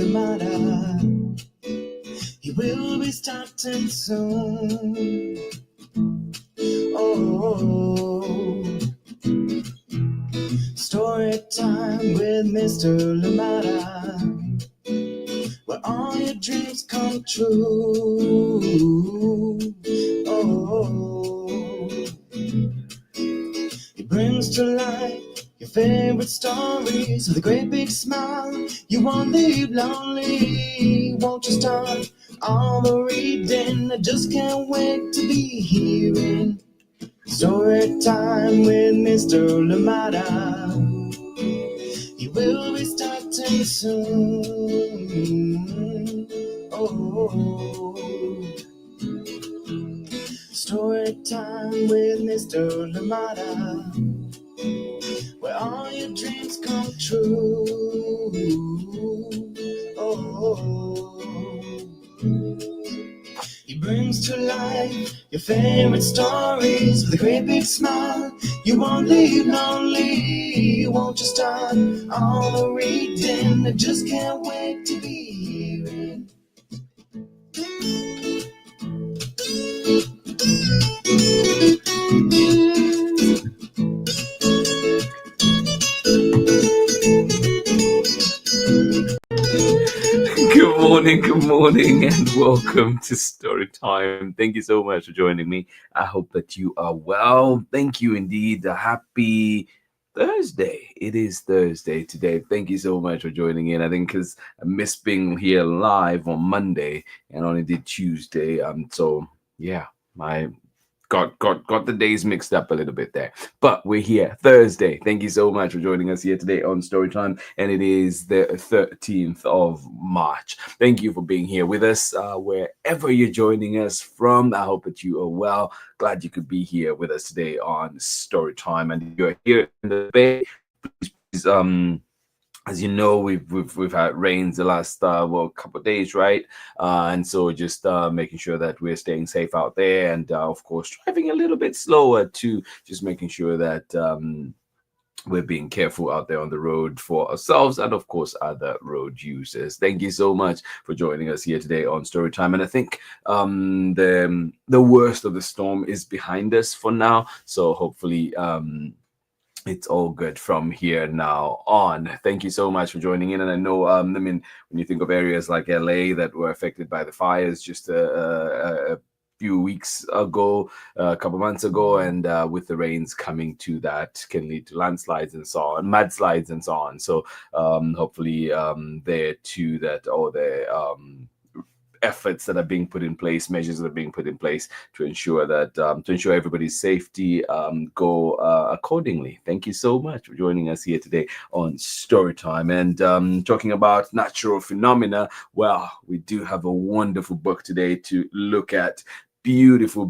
Limata. He will be starting soon. Oh, story time with Mr. Limata, where all your dreams come true. Oh, he brings to life your favorite stories with a great big smile. You won't leave lonely, won't you start all the reading? I just can't wait to be hearing story time with Mr. Limata. He will be starting soon. Oh, story time with Mr. Limata, where all your dreams come true. Oh, he brings to life your favorite stories with a great big smile. You won't leave lonely, won't you start all the reading? I just can't wait to be hearing. Good morning, and welcome to Story Time. Thank you so much for joining me. I hope that you are well. Thank you indeed. A happy Thursday. It is Thursday today. Thank you so much for joining in. I think because I missed being here live on Monday and only did Tuesday. So yeah, my got the days mixed up a little bit there, but we're here Thursday. Thank you so much for joining us here today on Storytime, and it is the 13th of March. Thank you for being here with us wherever you're joining us from. I hope that you are well. Glad you could be here with us today on Storytime, and if you're here in the Bay, please as you know, we've had rains the last couple of days, right? And so just making sure that we're staying safe out there, and of course driving a little bit slower too. Just making sure that we're being careful out there on the road for ourselves and of course other road users. Thank you so much for joining us here today on Storytime. And I think the worst of the storm is behind us for now. So hopefully it's all good from here now on. Thank you so much for joining in. And I know, when you think of areas like LA that were affected by the fires just a few weeks ago, a couple months ago, and with the rains coming to that can lead to landslides and so on, mudslides and so on. So hopefully there too that all the efforts that are being put in place, measures that are being put in place to ensure that to ensure everybody's safety go accordingly. Thank you so much for joining us here today on Storytime. And talking about natural phenomena, well, we do have a wonderful book today to look at. Beautiful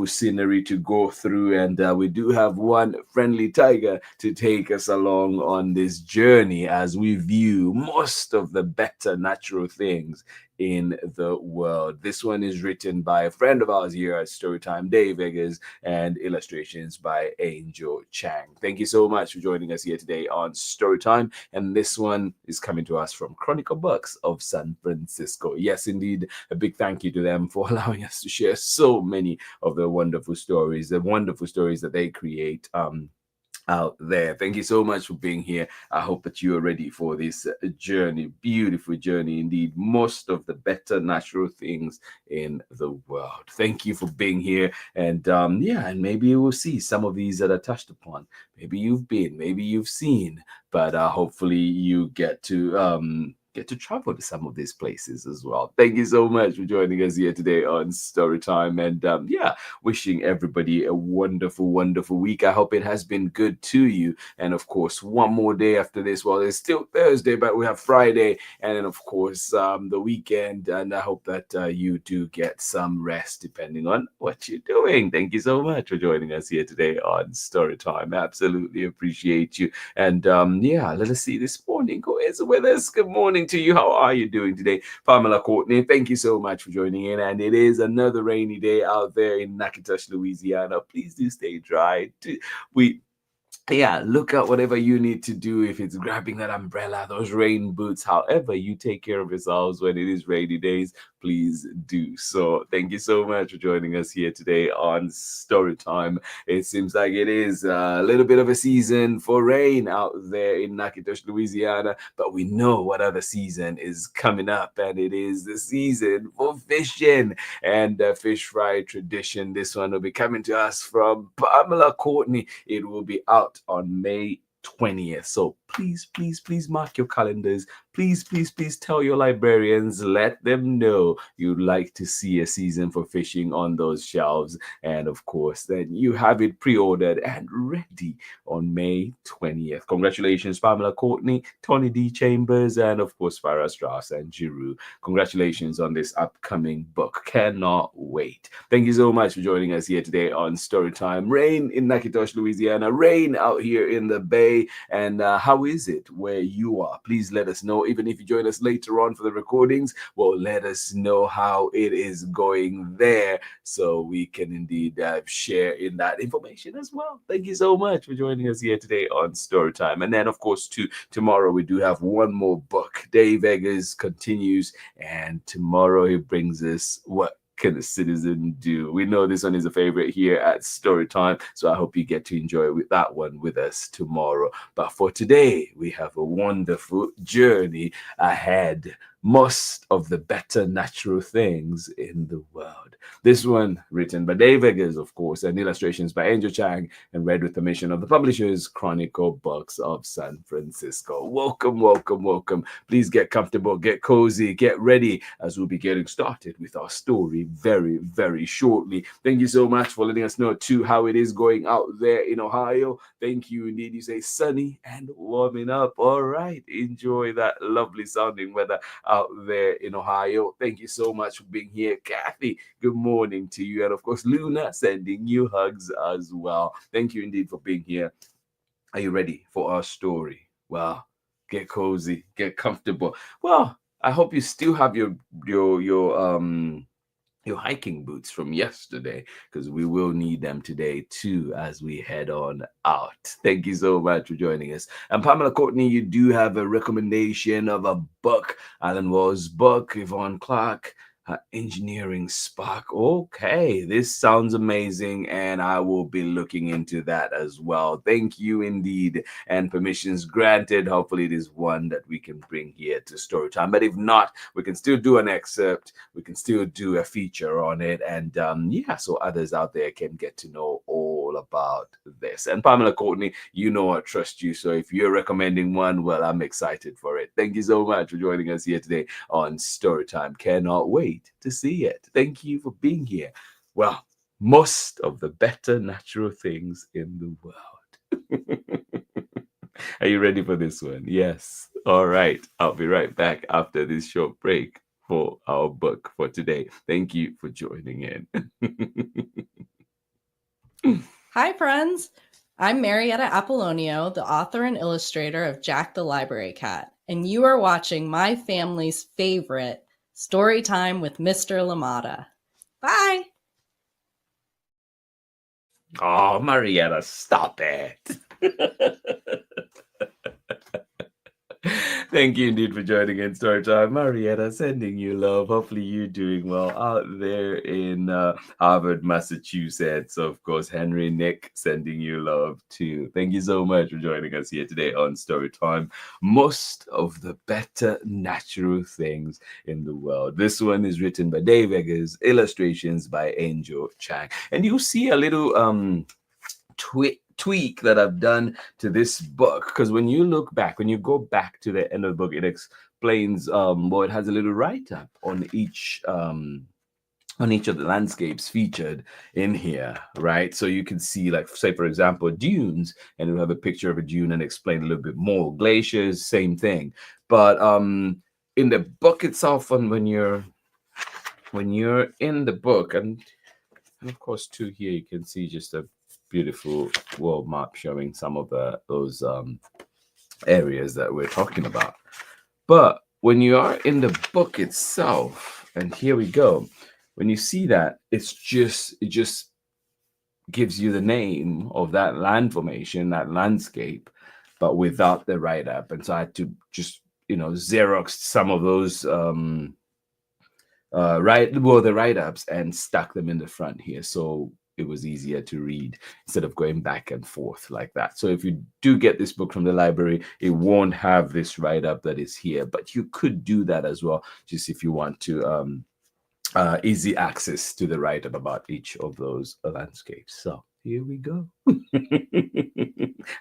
scenery to go through, and we do have one friendly tiger to take us along on this journey as we view most of the better natural things in the world. This one is written by a friend of ours here at Storytime, Dave Eggers, and illustrations by Angel Chang. Thank you so much for joining us here today on Storytime, and this one is coming to us from Chronicle Books of San Francisco. Yes, indeed, a big thank you to them for allowing us to share so many of the wonderful stories that they create out there. Thank you so much for being here. I hope that you are ready for this journey, beautiful journey indeed. Most of the better natural things in the world. Thank you for being here, and and maybe you will see some of these that are touched upon. Maybe you've been, maybe you've seen, but hopefully you get to travel to some of these places as well. Thank you so much for joining us here today on Storytime, and wishing everybody a wonderful week. I hope it has been good to you, and of course one more day after this. Well, it's still Thursday, but we have Friday, and then of course the weekend, and I hope that you do get some rest depending on what you're doing. Thank you so much for joining us here today on Storytime. Absolutely appreciate you. And let us see this morning who is with us. Good morning to you. How are you doing today? Pamela Courtney, thank you so much for joining in. And it is another rainy day out there in Natchitoches, Louisiana. Please do stay dry. yeah, look at whatever you need to do. If it's grabbing that umbrella, those rain boots, however you take care of yourselves when it is rainy days, please do so. Thank you so much for joining us here today on Story Time. It seems like it is a little bit of a season for rain out there in Natchitoches, Louisiana, but we know what other season is coming up, and it is the season for fishing and fish fry tradition. This one will be coming to us from Pamela Courtney. It will be out on May 20th. So please, please, please mark your calendars. Please, please, please tell your librarians, let them know you'd like to see a season for fishing on those shelves. And of course, then you have it pre ordered and ready on May 20th. Congratulations, Pamela Courtney, Tony D. Chambers, and of course, Farah Strauss and Giroux. Congratulations on this upcoming book. Cannot wait. Thank you so much for joining us here today on Storytime. Rain in Natchitoches, Louisiana. Rain out here in the Bay. And how is it where you are? Please let us know. Even if you join us later on for the recordings, well, let us know how it is going there so we can indeed share in that information as well. Thank you so much for joining us here today on Storytime. And then, of course, tomorrow we do have one more book. Dave Eggers continues, and tomorrow he brings us What Can a Citizen Do? We know this one is a favorite here at Storytime, so I hope you get to enjoy that one with us tomorrow. But for today, we have a wonderful journey ahead. Most of the better natural things in the world. This one written by Dave Eggers, of course, and illustrations by Angel Chang, and read with permission of the publishers, Chronicle Books of San Francisco. Welcome, welcome, welcome. Please get comfortable, get cozy, get ready, as we'll be getting started with our story very, very shortly. Thank you so much for letting us know, too, how it is going out there in Ohio. Thank you indeed. You say sunny and warming up. All right. Enjoy that lovely sounding weather out there in Ohio. Thank you so much for being here. Kathy, good morning to you. And of course, Luna, sending you hugs as well. Thank you indeed for being here. Are you ready for our story? Well, get cozy, get comfortable. Well, I hope you still have your hiking boots from yesterday, because we will need them today too as we head on out. Thank you so much for joining us. And Pamela Courtney, you do have a recommendation of a book. Alan Waugh's book, Yvonne Clark, Engineering Spark. Okay, this sounds amazing, and I will be looking into that as well. Thank you indeed, and permissions granted. Hopefully it is one that we can bring here to Storytime, but if not, we can still do an excerpt, we can still do a feature on it, and yeah, so others out there can get to know all about this. And Pamela Courtney, you know I trust you, so if you're recommending one, well, I'm excited for it. Thank you so much for joining us here today on Storytime. Cannot wait to see it. Thank you for being here. Well, most of the better natural things in the world. Are you ready for this one? Yes. All right. I'll be right back after this short break for our book for today. Thank you for joining in. Hi, friends. I'm Marietta Apollonio, the author and illustrator of Jack the Library Cat, and you are watching my family's favorite Story Time with Mr. Limata. Bye! Oh, Marietta, stop it. Thank you indeed for joining in Storytime. Marietta, sending you love. Hopefully you're doing well out there in Harvard, Massachusetts. Of course, Henry, Nick, sending you love too. Thank you so much for joining us here today on Storytime. Most of the better natural things in the world. This one is written by Dave Eggers, illustrations by Angel Chang. And you'll see a little tweak that I've done to this book, because when you look back, when you go back to the end of the book, it explains well, it has a little write-up on each of the landscapes featured in here, right? So you can see, like, say for example, dunes, and it'll have a picture of a dune and explain a little bit more. Glaciers, same thing. But in the book itself, and when you're in the book, and of course too, here you can see just a beautiful world map showing some of those areas that we're talking about. But when you are in the book itself, and here we go, when you see that, it just gives you the name of that land formation, that landscape, but without the write up. And so I had to just, Xerox some of those the write ups and stuck them in the front here. So it was easier to read instead of going back and forth like that. So if you do get this book from the library, it won't have this write up that is here, but you could do that as well, just if you want to easy access to the write up about each of those landscapes. So here we go.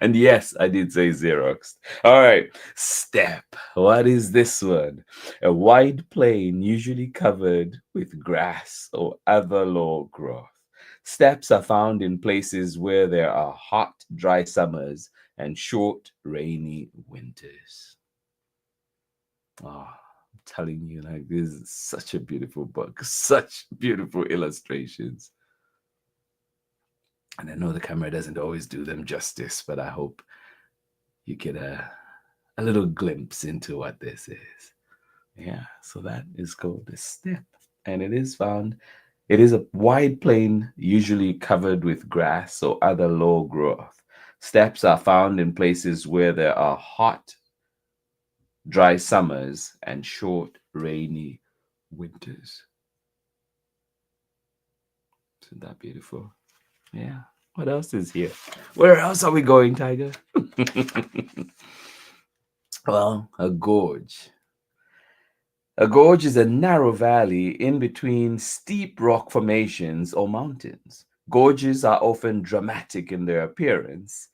And yes, I did say Xerox. All right, step. What is this one? A wide plain, usually covered with grass or other low growth. Steppes are found in places where there are hot, dry summers and short, rainy winters. Oh, telling you, like, this is such a beautiful book, such beautiful illustrations. And I know the camera doesn't always do them justice, but I hope you get a little glimpse into what this is. Yeah, so that is called the steppe. And it is a wide plain, usually covered with grass or other low growth. Steppes are found in places where there are hot, dry summers and short, rainy winters. Isn't that beautiful? Yeah. What else is here? Where else are we going, Tiger? Well, a gorge. A gorge is a narrow valley in between steep rock formations or mountains. Gorges are often dramatic in their appearance,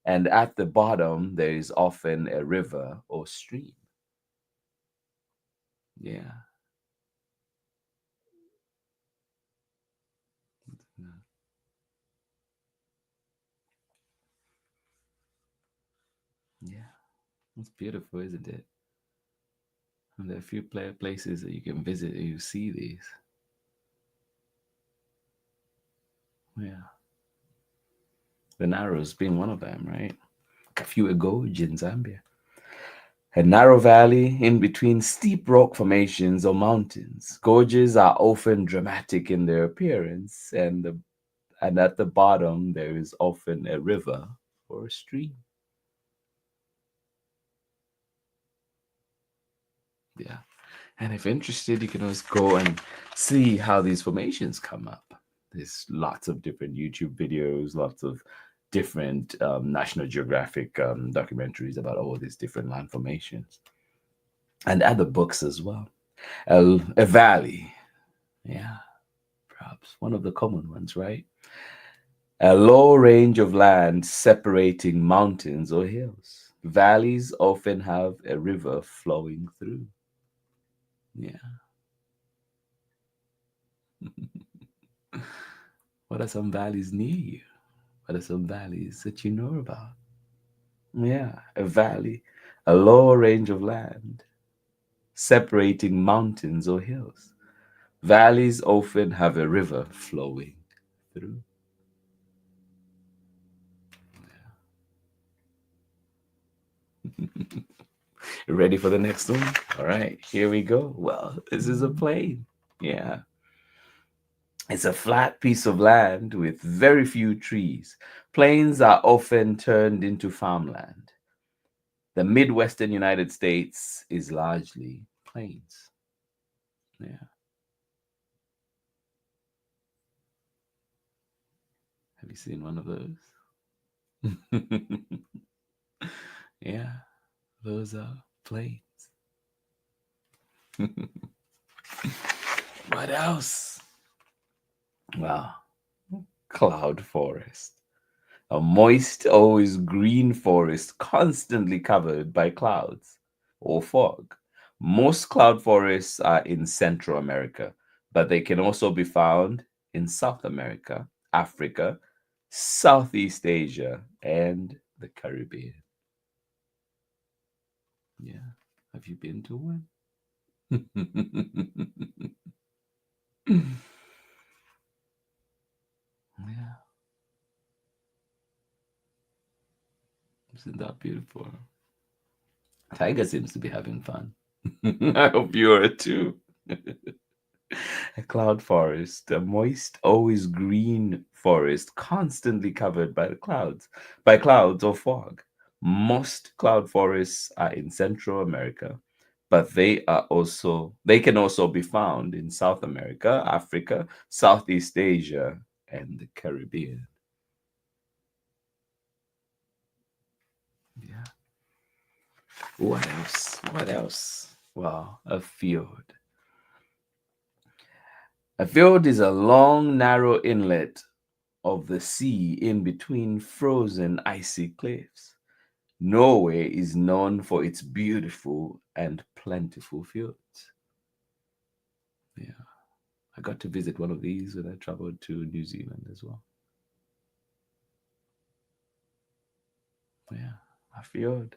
and at the bottom, there is often a river or stream. Yeah. Yeah. It's beautiful, isn't it? And there are a few places that you can visit and you see these. Yeah. The Narrows being one of them, right? A few gorge in Zambia. A narrow valley in between steep rock formations or mountains. Gorges are often dramatic in their appearance, and at the bottom there is often a river or a stream. Yeah. And if interested, you can always go and see how these formations come up. There's lots of different YouTube videos, lots of different National Geographic documentaries about all these different land formations, and other books as well. A valley, yeah, perhaps one of the common ones, right? A low range of land separating mountains or hills. Valleys often have a river flowing through. Yeah. What are some valleys near you? What are some valleys that you know about? Yeah, a valley, a low range of land separating mountains or hills. Valleys often have a river flowing through. Ready for the next one? All right, here we go. Well, this is a plain. Yeah. It's a flat piece of land with very few trees. Plains are often turned into farmland. The Midwestern United States is largely plains. Yeah. Have you seen one of those? Yeah, those are plains. What else? Well, cloud forest. A moist, always green forest constantly covered by clouds or fog. Most cloud forests are in Central America, but they can also be found in South America, Africa, Southeast Asia, and the Caribbean. Yeah. Have you been to one? Yeah. Isn't that beautiful? Tiger seems to be having fun. I hope you are too. A cloud forest, a moist, always green forest, constantly covered by clouds or fog. Most cloud forests are in Central America, but they can also be found in South America, Africa, Southeast Asia, and the Caribbean. Yeah. What else? What else? Well, a fjord. A fjord is a long, narrow inlet of the sea in between frozen icy cliffs. Norway is known for its beautiful and plentiful fjords. Yeah, I got to visit one of these when I traveled to New Zealand as well. Yeah, a fjord,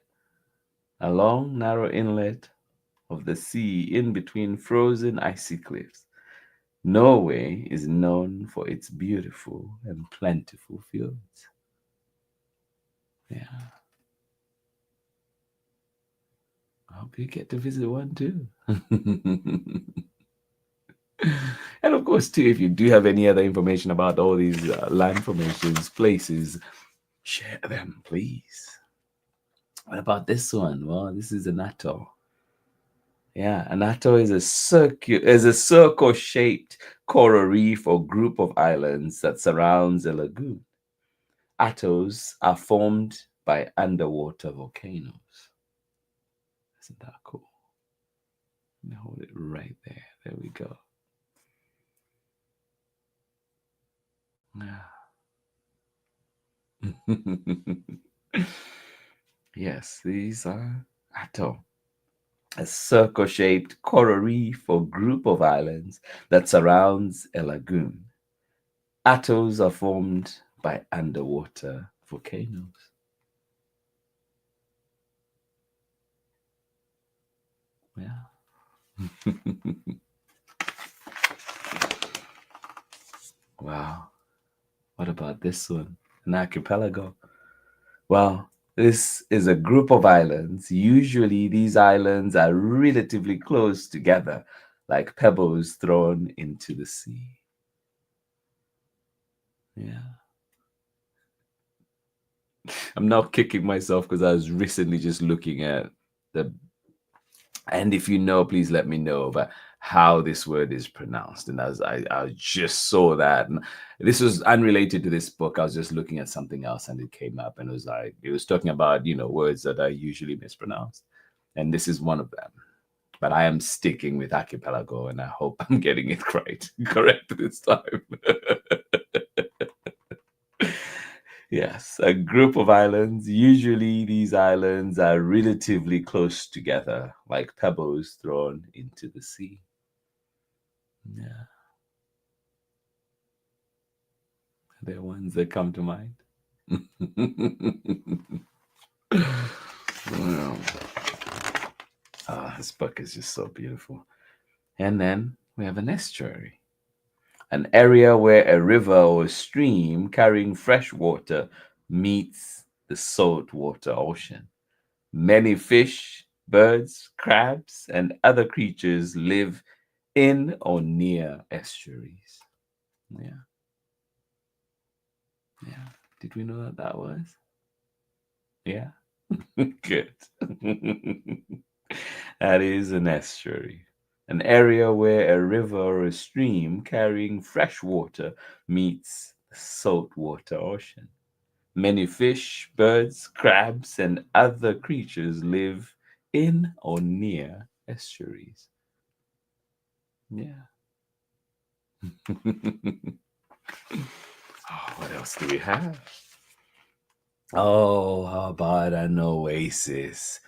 a long, narrow inlet of the sea in between frozen icy cliffs. Norway is known for its beautiful and plentiful fjords. Yeah, I hope you get to visit one too. And of course, too, if you do have any other information about all these land formations, places, share them, please. What about this one? Well, this is an atoll. Yeah, an atoll is a circle-shaped coral reef or group of islands that surrounds a lagoon. Atolls are formed by underwater volcanoes. Isn't that cool? Let me hold it right there. There we go. Yes, these are atoll, a circle-shaped coral reef or group of islands that surrounds a lagoon. Atolls are formed by underwater volcanoes. Yeah. Wow. What about this one? An archipelago. Well, this is a group of islands. Usually, these islands are relatively close together, like pebbles thrown into the sea. Yeah. I'm not kicking myself because I was recently just looking at the, and if you know, please let me know about how this word is pronounced. And as I just saw that, and this was unrelated to this book. I was just looking at something else and it came up and it was talking about, words that I usually mispronounce. And this is one of them. But I am sticking with archipelago and I hope I'm getting it correct this time. Yes, a group of islands. Usually, these islands are relatively close together, like pebbles thrown into the sea. Yeah, they're ones that come to mind. Wow. This book is just so beautiful. And then we have an estuary, an area where a river or a stream carrying fresh water meets the saltwater ocean. Many fish, birds, crabs, and other creatures live in or near estuaries. Yeah, yeah. Did we know that that was? Yeah, good. That is an estuary, an area where a river or a stream carrying fresh water meets the saltwater ocean. Many fish, birds, crabs, and other creatures live in or near estuaries. Yeah. Oh, what else do we have? Oh, how about an oasis?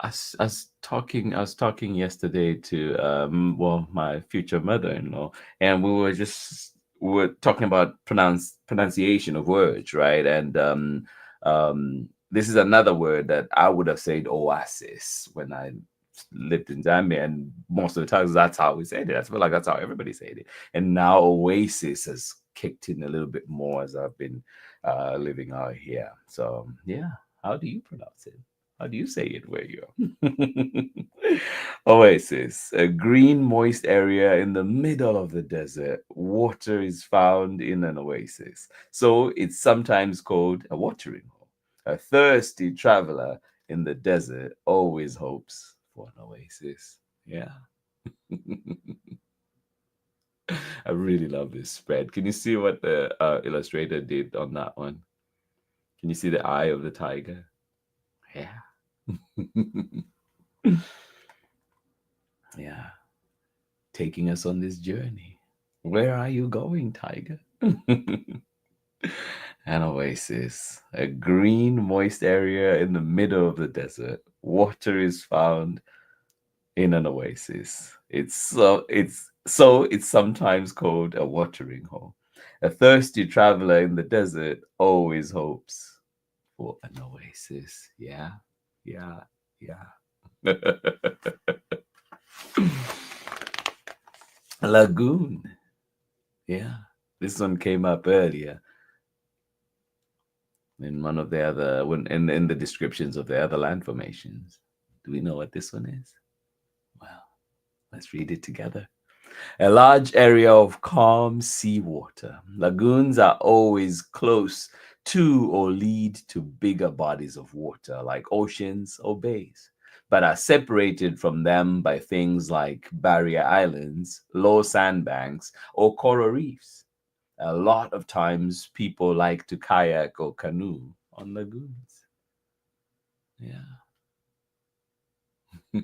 I was talking yesterday to my future mother-in-law, and we were talking about pronunciation of words, right? And this is another word that I would have said oasis when I lived in Zambia, and most of the times that's how we said it. I feel like that's how everybody said it. And now oasis has kicked in a little bit more as I've been living out here. So yeah, how do you pronounce it? How do you say it where you are? Oasis, a green, moist area in the middle of the desert. Water is found in an oasis, so it's sometimes called a watering hole. A thirsty traveler in the desert always hopes for an oasis. Yeah. I really love this spread. Can you see what the illustrator did on that one? Can you see the eye of the tiger? Yeah. Yeah. Taking us on this journey. Where are you going, tiger? An oasis, a green, moist area in the middle of the desert. Water is found in an oasis. It's sometimes called a watering hole. A thirsty traveler in the desert always hopes for an oasis. Yeah, yeah, yeah. A lagoon. Yeah, this one came up earlier in one of the other when in the descriptions of the other land formations. Do we know what this one is? Well, let's read it together. A large area of calm seawater. Lagoons are always close to or lead to bigger bodies of water, like oceans or bays, but are separated from them by things like barrier islands, low sandbanks, or coral reefs. A lot of times, people like to kayak or canoe on lagoons. Yeah. Yeah.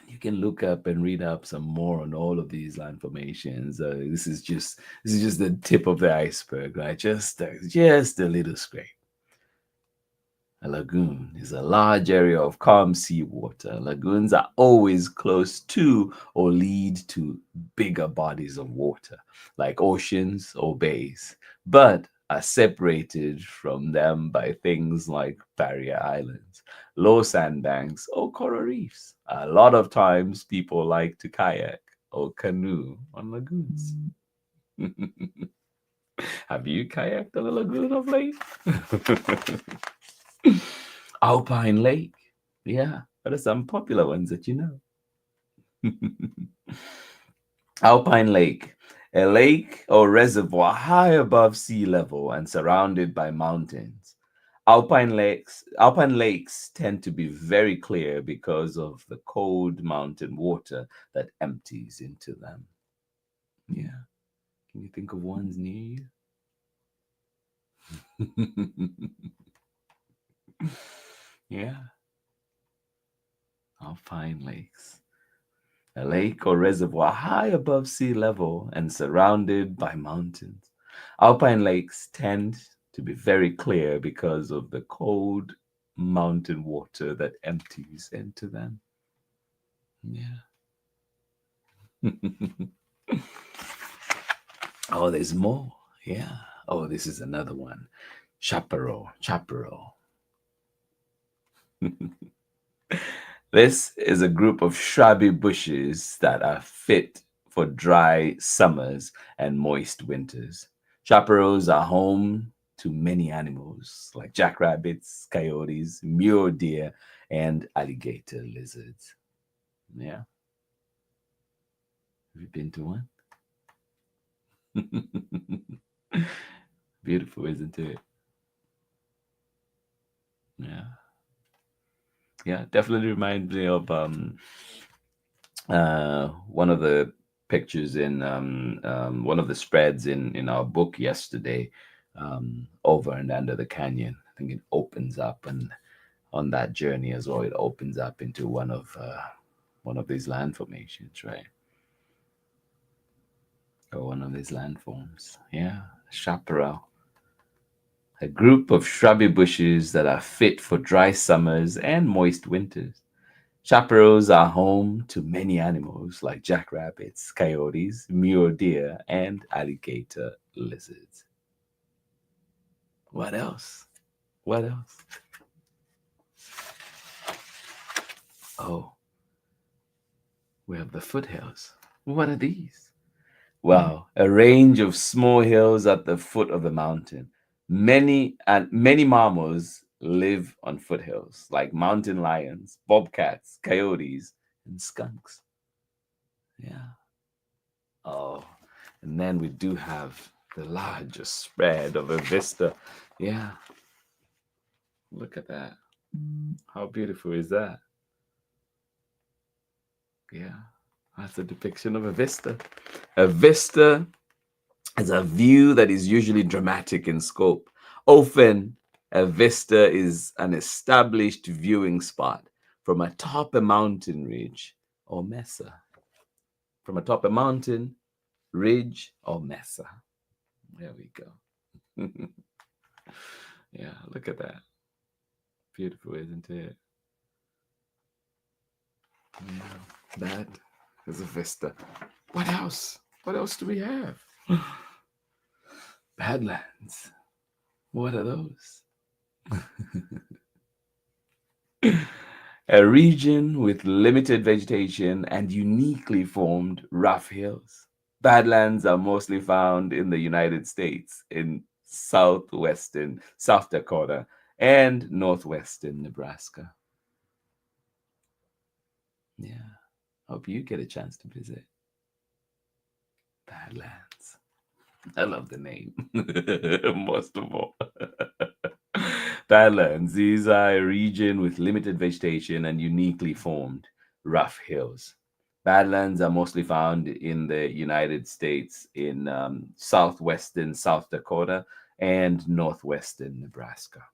You can look up and read up some more on all of these land formations. This is just the tip of the iceberg, right? Just a little scrape. A lagoon is a large area of calm seawater. Lagoons are always close to or lead to bigger bodies of water, like oceans or bays, but are separated from them by things like barrier islands, low sandbanks, or coral reefs. A lot of times people like to kayak or canoe on lagoons. Have you kayaked on a lagoon of late? Alpine Lake. Yeah, what are some popular ones that you know? Alpine Lake, a lake or reservoir high above sea level and surrounded by mountains. Alpine lakes tend to be very clear because of the cold mountain water that empties into them. Yeah. Can you think of ones near you? Yeah. Alpine lakes. A lake or reservoir high above sea level and surrounded by mountains. Alpine lakes tend to be very clear because of the cold mountain water that empties into them. Yeah. Oh, there's more. Yeah. Oh, this is another one. Chaparral. Chaparral. This is a group of shrubby bushes that are fit for dry summers and moist winters. Chaparrals are home to many animals like jackrabbits, coyotes, mule deer, and alligator lizards. Yeah, have you been to one? Beautiful, isn't it? Yeah, yeah, definitely reminds me of one of the pictures in one of the spreads in our book yesterday, over and under the canyon. I think it opens up, and on that journey as well, it opens up into one of these land formations, right? Or one of these landforms. Yeah, chaparral. A group of shrubby bushes that are fit for dry summers and moist winters. Chaparrals are home to many animals like jackrabbits, coyotes, mule deer, and alligator lizards. What else? What else? Oh, we have the foothills. What are these? Well, a range of small hills at the foot of the mountain. Many mammals live on foothills, like mountain lions, bobcats, coyotes, and skunks. Yeah. Oh, and then we do have the largest spread of a vista. Yeah, look at that. How beautiful is that? Yeah, that's a depiction of a vista. A vista is a view that is usually dramatic in scope. Often, a vista is an established viewing spot from atop a mountain ridge or mesa. From atop a mountain, ridge, or mesa. There we go. Yeah, look at that. Beautiful, isn't it? Yeah, that is a vista. What else? What else do we have? Badlands. What are those? A region with limited vegetation and uniquely formed rough hills. Badlands are mostly found in the United States, in southwestern South Dakota and northwestern Nebraska. Yeah, hope you get a chance to visit Badlands. I love the name, most of all. Badlands is a region with limited vegetation and uniquely formed rough hills. Badlands are mostly found in the United States, in southwestern South Dakota and northwestern Nebraska.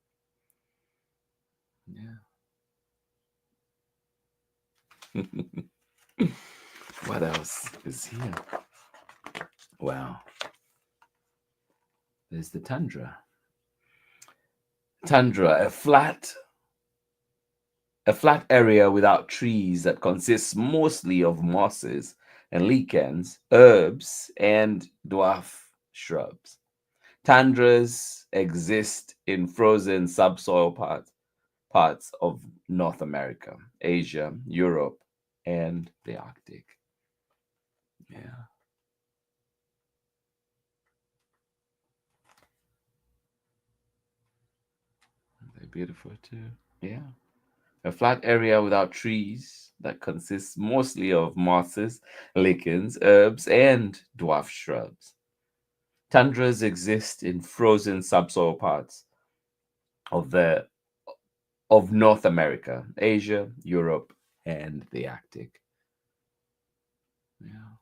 Yeah. What else is here? Wow. There's the tundra. Tundra, a flat area without trees that consists mostly of mosses and lichens, herbs, and dwarf shrubs. Tundras exist in frozen subsoil parts of North America, Asia, Europe, and the Arctic. Yeah, they're beautiful too. Yeah. A flat area without trees that consists mostly of mosses, lichens, herbs, and dwarf shrubs. Tundras exist in frozen subsoil parts of the of North America, Asia, Europe, and the Arctic. Yeah,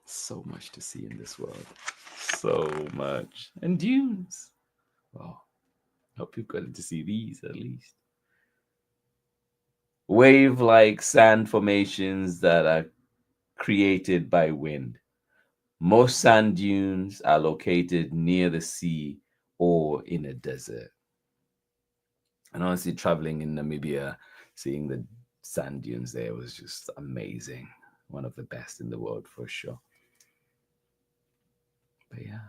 so much to see in this world. So much. And dunes. Oh, hope you've gotten to see these at least. Wave-like sand formations that are created by wind. Most sand dunes are located near the sea or in a desert. And honestly, traveling in Namibia, seeing the sand dunes there was just amazing. One of the best in the world for sure. But yeah,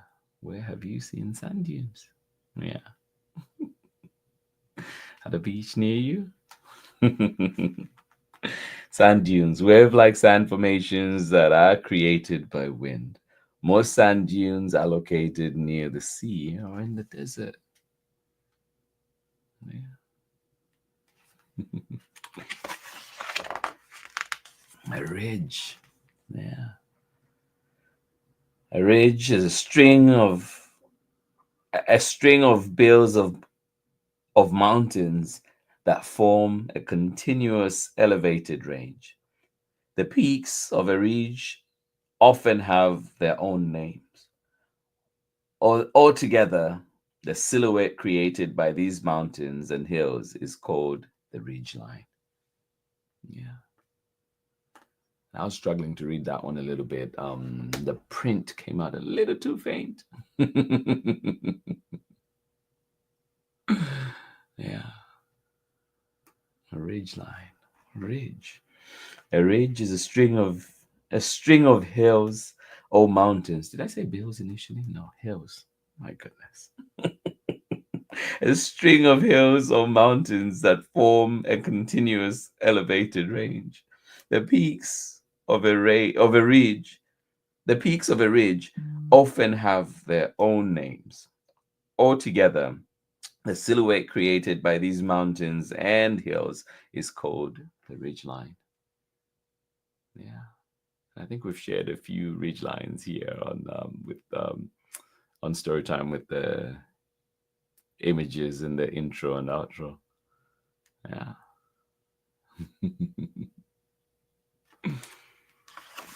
where have you seen sand dunes? Yeah. At a beach near you? Sand dunes, wave-like sand formations that are created by wind. Most sand dunes are located near the sea or in the desert. Yeah. A ridge. Yeah. A ridge is a string of bills of mountains that form a continuous elevated range. The peaks of a ridge often have their own names. Altogether, the silhouette created by these mountains and hills is called the ridge line. Yeah. I was struggling to read that one a little bit. The print came out a little too faint. Yeah. A ridge line. Ridge. A ridge is a string of hills or mountains. Did I say bills initially? No, hills. My goodness. A string of hills or mountains that form a continuous elevated range. The peaks of a ridge The peaks of a ridge often have their own names. Altogether, the silhouette created by these mountains and hills is called the ridgeline. Yeah, I think we've shared a few ridge lines here on Storytime with the images in the intro and outro. Yeah.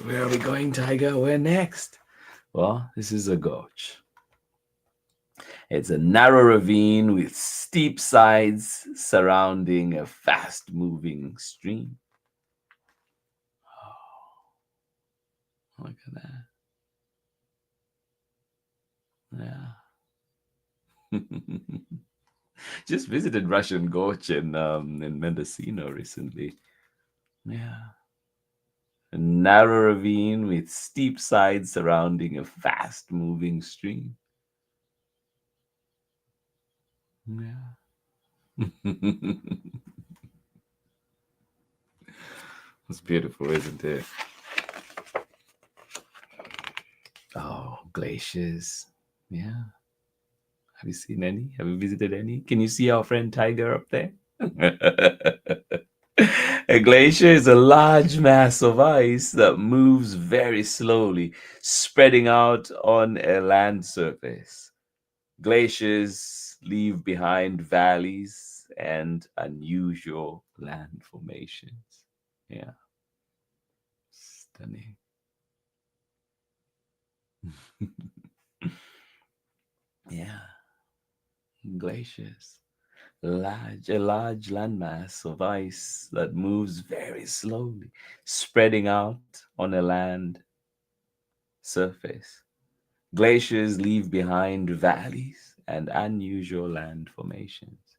Where are we going, Tiger? Where next? Well, this is a gorge. It's a narrow ravine with steep sides surrounding a fast moving stream. Oh, look at that. Yeah. Just visited Russian Gorge in Mendocino recently. Yeah. A narrow ravine with steep sides surrounding a fast moving stream. Yeah. It's beautiful, isn't it? Oh, glaciers. Yeah. Have you seen any? Have you visited any? Can you see our friend Tiger up there? A glacier is a large mass of ice that moves very slowly, spreading out on a land surface. Glaciers leave behind valleys and unusual land formations. Yeah, stunning. Yeah, glaciers. A large landmass of ice that moves very slowly, spreading out on a land surface. Glaciers leave behind valleys and unusual land formations.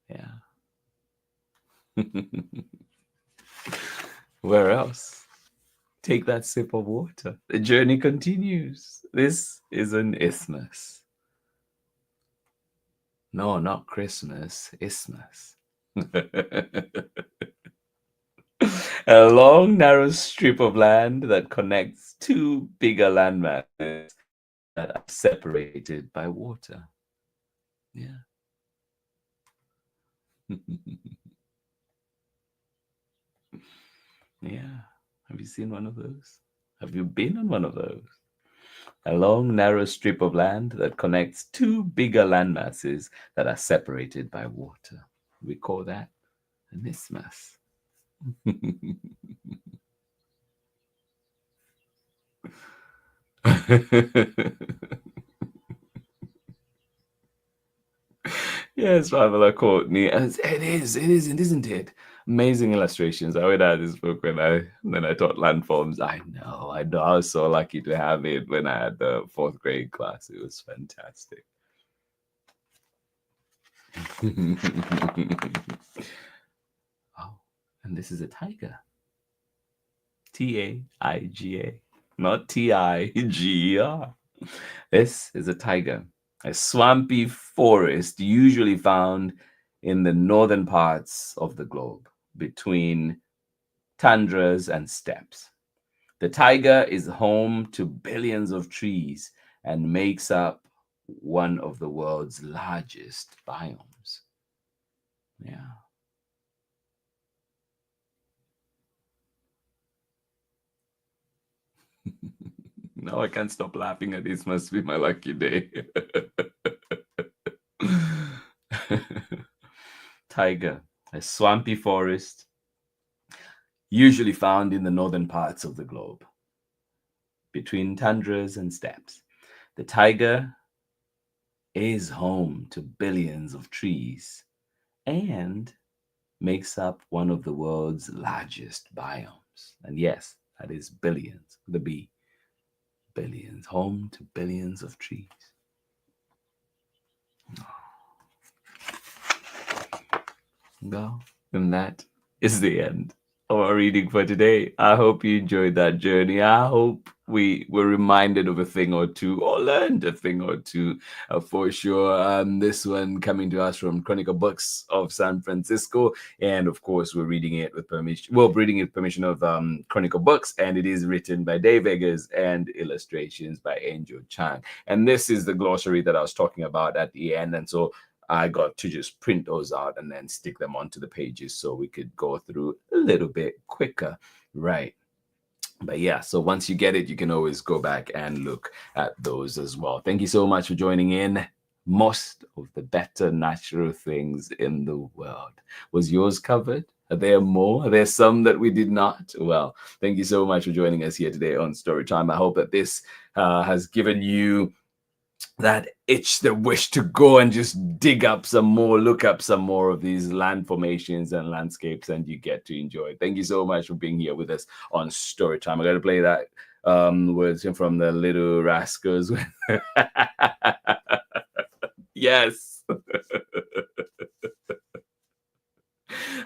Yeah. Where else? Take that sip of water. The journey continues. This is an isthmus. No, not Christmas, isthmus. A long, narrow strip of land that connects two bigger landmasses that are separated by water. Yeah. Yeah. Have you seen one of those? Have you been on one of those? A long, narrow strip of land that connects two bigger landmasses that are separated by water. We call that an isthmus. Yes, Pamela Courtney. Isn't it? Amazing illustrations. I would have this book when I taught landforms. I know. I was so lucky to have it when I had the fourth grade class. It was fantastic. Oh, and this is a tiger. Taiga, not Tiger. This is a taiga, a swampy forest usually found in the northern parts of the globe, between tundras and steppes. The taiga is home to billions of trees and makes up one of the world's largest biomes. Yeah. No, I can't stop laughing at this. Must be my lucky day. Taiga, a swampy forest usually found in the northern parts of the globe, between tundras and steppes. The taiga is home to billions of trees and makes up one of the world's largest biomes. And yes, that is billions, the B. Billions, home to billions of trees. Well, and that is the end of our reading for today. I hope you enjoyed that journey. I hope we were reminded of a thing or two, or learned a thing or two, for sure. This one coming to us from Chronicle Books of San Francisco, and of course, we're reading it with permission. Well, reading it with permission of Chronicle Books, and it is written by Dave Eggers and illustrations by Angel Chang. And this is the glossary that I was talking about at the end, and so I got to just print those out and then stick them onto the pages so we could go through a little bit quicker, right? But yeah, so once you get it, you can always go back and look at those as well. Thank you so much for joining in. Most of the better natural things in the world. Was yours covered? Are there more? Are there some that we did not? Well, thank you so much for joining us here today on Storytime. I hope that this has given you that itch, the wish to go and just dig up some more, look up some more of these land formations and landscapes, and you get to enjoy it. Thank you so much for being here with us on Storytime. I got to play that words from the Little Rascals. Yes.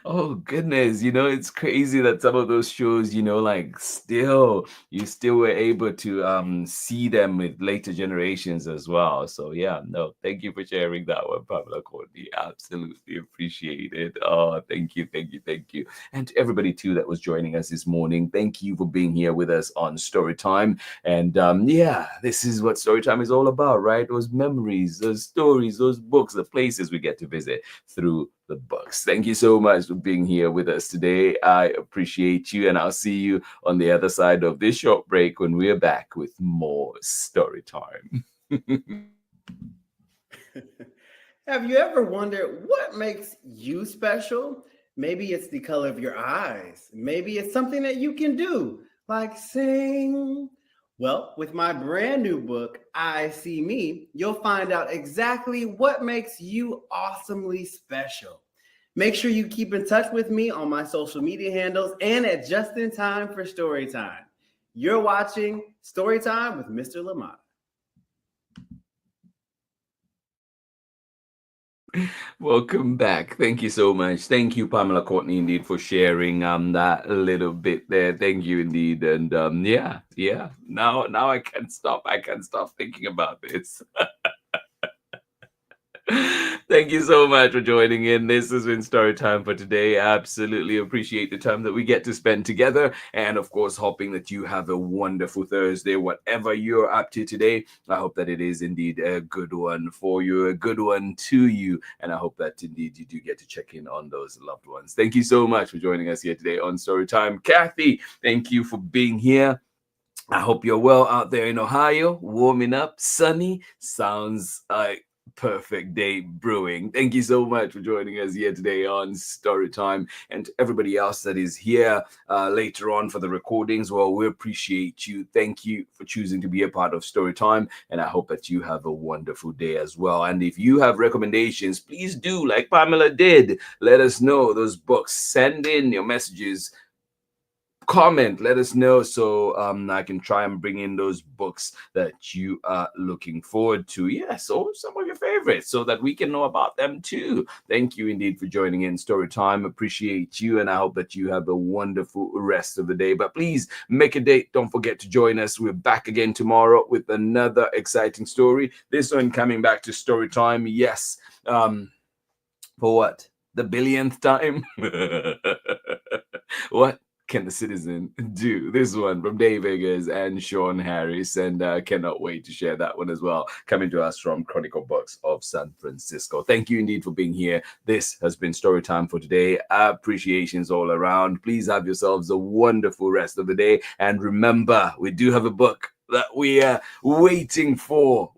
Oh goodness, it's crazy that some of those shows, like still you still were able to see them with later generations as well. So yeah, no, thank you for sharing that one, Pamela Courtney. Absolutely appreciate it. Oh, thank you, thank you, thank you. And to everybody too that was joining us this morning, thank you for being here with us on Storytime. And yeah, this is what Storytime is all about, right? Those memories, those stories, those books, the places we get to visit through the books. Thank you so much for being here with us today. I appreciate you, and I'll see you on the other side of this short break when we're back with more story time. Have you ever wondered what makes you special? Maybe it's the color of your eyes. Maybe it's something that you can do, like sing. Well, with my brand new book, I See Me, you'll find out exactly what makes you awesomely special. Make sure you keep in touch with me on my social media handles and at Just in Time for Storytime. You're watching Storytime with Mr. Limata. Welcome back. Thank you so much. Thank you, Pamela Courtney, indeed, for sharing that little bit there. Thank you indeed. And yeah. Now I can't stop. I can't stop thinking about this. Thank you so much for joining in. This has been Story Time for today. Absolutely appreciate the time that we get to spend together. And of course, hoping that you have a wonderful Thursday, whatever you're up to today. I hope that it is indeed a good one for you, a good one to you. And I hope that indeed you do get to check in on those loved ones. Thank you so much for joining us here today on Story Time. Kathy, thank you for being here. I hope you're well out there in Ohio, warming up, sunny. Sounds like perfect day brewing. Thank you so much for joining us here today on Storytime, and to everybody else that is here later on for the recordings. Well, we appreciate you. Thank you for choosing to be a part of Storytime, and I hope that you have a wonderful day as well. And if you have recommendations, please do, like Pamela did, let us know those books. Send in your messages, comment, let us know, so I can try and bring in those books that you are looking forward to. Yes, or some of your favorites, so that we can know about them too. Thank you indeed for joining in Storytime. Appreciate you, and I hope that you have a wonderful rest of the day. But please make a date. Don't forget to join us. We're back again tomorrow with another exciting story. This one coming back to Storytime. Yes, for what? The billionth time? What can the citizen do? This one from Dave Eggers and Sean Harris, and cannot wait to share that one as well, coming to us from Chronicle Books of San Francisco. Thank you indeed for being here. This has been Storytime for today. Appreciations all around. Please have yourselves a wonderful rest of the day, and remember, we do have a book that we are waiting for.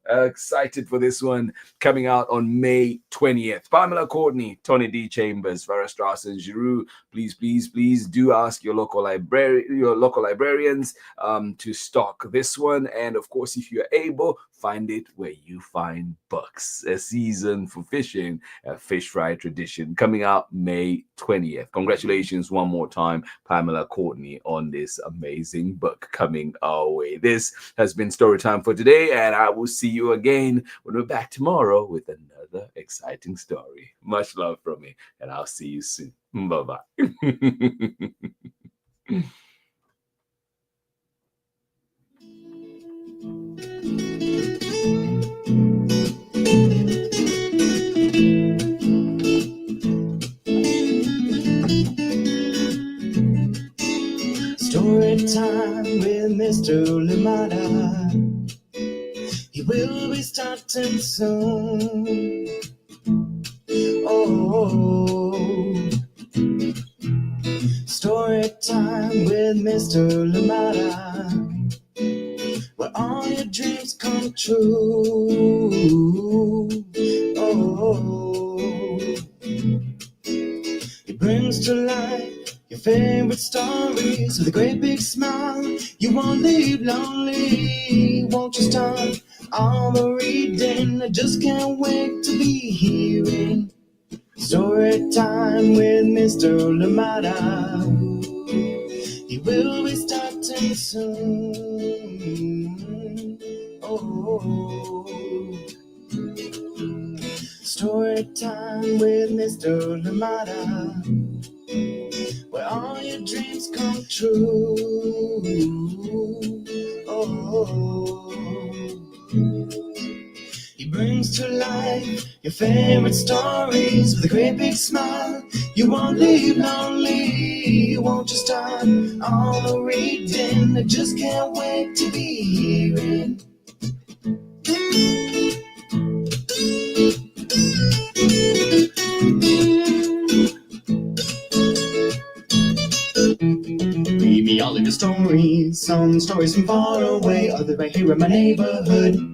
Excited for this one, coming out on May 20th. Pamela Courtney, Tony D. Chambers, Farah Strauss, and Giroux. Please do ask your local librarians to stock this one. And of course, if you're able, find it where you find books. A season for fishing, a fish fry tradition, coming out May 20th. Congratulations one more time, Pamela Courtney, on this amazing book coming our way. This has been Storytime for today, and I will see you again when we're back tomorrow with another exciting story. Much love from me, and I'll see you soon. Bye-bye. Story time with Mr. Limata, where all your dreams come true. He brings to life your favorite stories with a great big smile. You won't leave lonely, won't you start all the reading? I just can't wait to be hearing story time with Mr. Limata. He will be starting soon. Story time with Mr. Limata, where all your dreams come true. He brings to life your favorite stories with a great big smile. You won't leave lonely, won't you start all the reading? I just can't wait to be hearing. Read me all of your stories, some stories from far away, others right here in my neighborhood.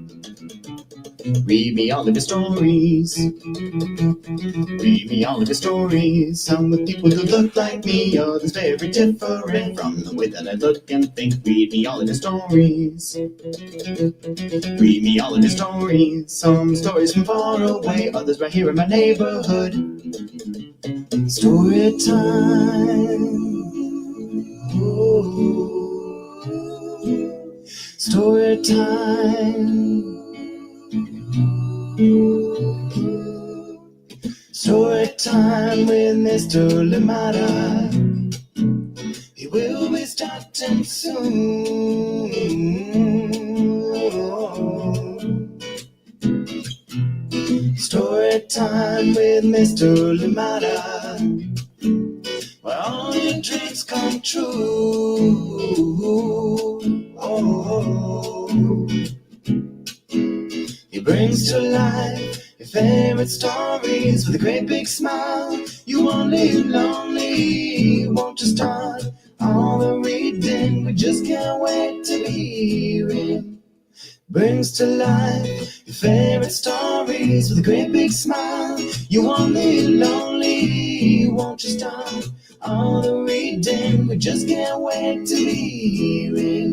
Read me all of your stories. Read me all of your stories. Some with people who look like me, others very different from the way that I look and think. Read me all of your stories. Read me all of your stories. Some stories from far away, others right here in my neighborhood. Story time. Story time. Story time with Mr. Limata. He will be starting soon. Story time with Mr. Limata, where all your dreams come true. He brings to life your favorite stories with a great big smile. You won't leave lonely, won't you start all the reading? We just can't wait to be hearing. Brings to life your favorite stories with a great big smile. You won't leave lonely, won't you start all the reading? We just can't wait to be hearing.